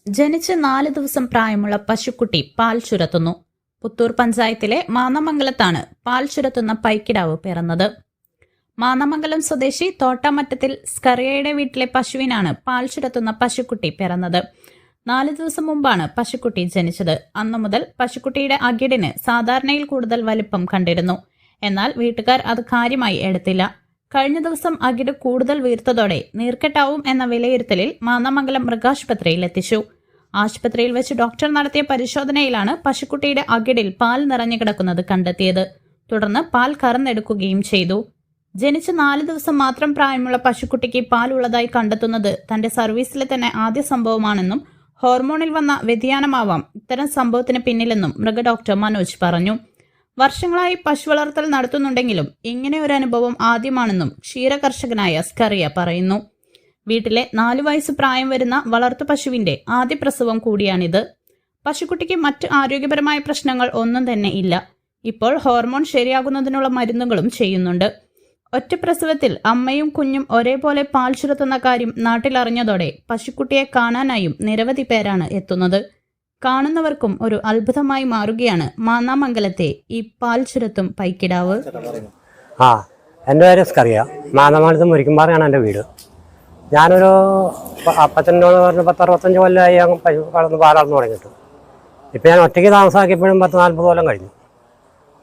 ജനിച്ച് 4 ദിവസം പ്രായമുള്ള പശുക്കുട്ടി പാൽ ചുരത്തുന്നു. പുത്തൂർ പഞ്ചായത്തിലെ മാന്നമംഗലത്താണ് പാൽ ചുരത്തുന്ന പൈക്കിടാവ് പിറന്നത്. മാന്നമംഗലം സ്വദേശി തോട്ടാമറ്റത്തിൽ സ്കറിയയുടെ വീട്ടിലെ പശുവിനാണ് പാൽ ചുരത്തുന്ന പശുക്കുട്ടി പിറന്നത്. 4 ദിവസം മുമ്പാണ് പശുക്കുട്ടി ജനിച്ചത്. അന്നു മുതൽ പശുക്കുട്ടിയുടെ അകിടിന് സാധാരണയിൽ കൂടുതൽ വലിപ്പം കണ്ടിരുന്നു. എന്നാൽ വീട്ടുകാർ അത് കാര്യമായി എടുത്തില്ല. കഴിഞ്ഞ ദിവസം അകിട് കൂടുതൽ വീർത്തതോടെ നീർക്കെട്ടാവും എന്ന വിലയിരുത്തലിൽ മാന്നമംഗലം മൃഗാശുപത്രിയിൽ എത്തിച്ചു. ആശുപത്രിയിൽ വെച്ച് ഡോക്ടർ നടത്തിയ പരിശോധനയിലാണ് പശുക്കുട്ടിയുടെ അകിടിൽ പാൽ നിറഞ്ഞു കിടക്കുന്നത് കണ്ടെത്തിയത്. തുടർന്ന് പാൽ കറന്നെടുക്കുകയും ചെയ്തു. ജനിച്ച് 4 ദിവസം മാത്രം പ്രായമുള്ള പശുക്കുട്ടിക്ക് പാൽ ഉള്ളതായി കണ്ടെത്തുന്നത് തന്റെ സർവീസിലെ തന്നെ ആദ്യ സംഭവമാണെന്നും ഹോർമോണിൽ വന്ന വ്യതിയാനമാവാം ഇത്തരം സംഭവത്തിന് പിന്നിലെന്നും മൃഗഡോക്ടർ മനോജ് പറഞ്ഞു. വർഷങ്ങളായി പശു വളർത്തൽ നടത്തുന്നുണ്ടെങ്കിലും ഇങ്ങനെ ഒരു അനുഭവം ആദ്യമാണെന്നും ക്ഷീരകർഷകനായ സ്കറിയ പറയുന്നു. വീട്ടിലെ 4 വയസ്സ് പ്രായം വരുന്ന വളർത്തു പശുവിന്റെ ആദ്യ പ്രസവം കൂടിയാണിത്. പശുക്കുട്ടിക്ക് മറ്റ് ആരോഗ്യപരമായ പ്രശ്നങ്ങൾ ഒന്നും തന്നെ ഇല്ല. ഇപ്പോൾ ഹോർമോൺ ശരിയാകുന്നതിനുള്ള മരുന്നുകളും ചെയ്യുന്നുണ്ട്. ഒറ്റ പ്രസവത്തിൽ അമ്മയും കുഞ്ഞും ഒരേപോലെ പാൽ ചുരത്തുന്ന കാര്യം നാട്ടിലറിഞ്ഞതോടെ പശുക്കുട്ടിയെ കാണാനായും നിരവധി പേരാണ് എത്തുന്നത്. കാണുന്നവർക്കും ഒരു അത്ഭുതമായി മാറുകയാണ് മാന്നാമംഗലത്തെ ഈ പാൽ ചുരത്തും പൈക്കിടാവ്. എൻ്റെ പേര് സ്കറിയ. മാന്നാമംഗലത്ത് മുരിക്കുംപാറയാണ് എൻ്റെ വീട്. ഞാനൊരു അപ്പച്ചനോട് പറഞ്ഞ് 10-65 കൊല്ലമായി പശു വളർന്ന് പാലർന്നു തുടങ്ങിയിട്ട്. ഇപ്പം ഞാൻ ഒറ്റയ്ക്ക് താമസാക്കിയപ്പോഴും 10-40 കൊല്ലം കഴിഞ്ഞു.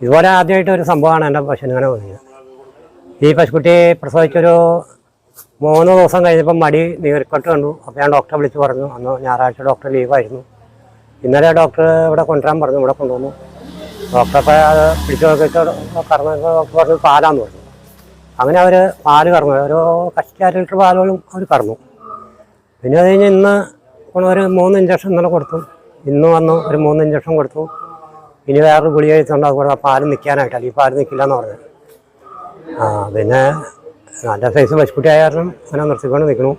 ഇതുപോലെ ആദ്യമായിട്ട് ഒരു സംഭവമാണ് എൻ്റെ പശുവിനിങ്ങനെ വന്നത്. ഈ പശുക്കുട്ടി പ്രസവിച്ചൊരു 3 ദിവസം കഴിഞ്ഞപ്പം മടി നീർക്കെട്ട് കണ്ടു. അപ്പോൾ ഞാൻ ഡോക്ടറെ വിളിച്ച് പറഞ്ഞു. അന്ന് ഞായറാഴ്ച ഡോക്ടർ ലീവായിരുന്നു. ഇന്നലെ ഡോക്ടർ ഇവിടെ കൊണ്ടുവരാൻ പറഞ്ഞു. ഇവിടെ കൊണ്ടുവന്നു. ഡോക്ടർ അപ്പോൾ അത് പിടിച്ചു നോക്കിയിട്ട് കറന്ന് ഡോക്ടർ പറഞ്ഞു പാലാന്ന് പറഞ്ഞു. അങ്ങനെ അവർ പാല് കറന്നു. ഒരു കഷ്ടി 1 ലിറ്റർ പാലോളം അവർ കറന്നു. പിന്നെ അത് കഴിഞ്ഞ് ഇന്ന് ഒരു 3 ഇഞ്ചക്ഷൻ ഇന്നലെ കൊടുത്തു. ഇന്ന് വന്നു ഒരു 3 ഇഞ്ചക്ഷൻ കൊടുത്തു. ഇനി വേറൊരു ഗുളിക കഴിച്ചുകൊണ്ട് അത് കൊടുത്താൽ പാല് നിൽക്കാനായിട്ടല്ല. ഈ പാല് നിൽക്കില്ല എന്ന് പറഞ്ഞത്. പിന്നെ നല്ല സൈസ് പശുക്കുട്ടി ആയ കാരണം അങ്ങനെ നിർത്തിക്കൊണ്ട് നിൽക്കണു.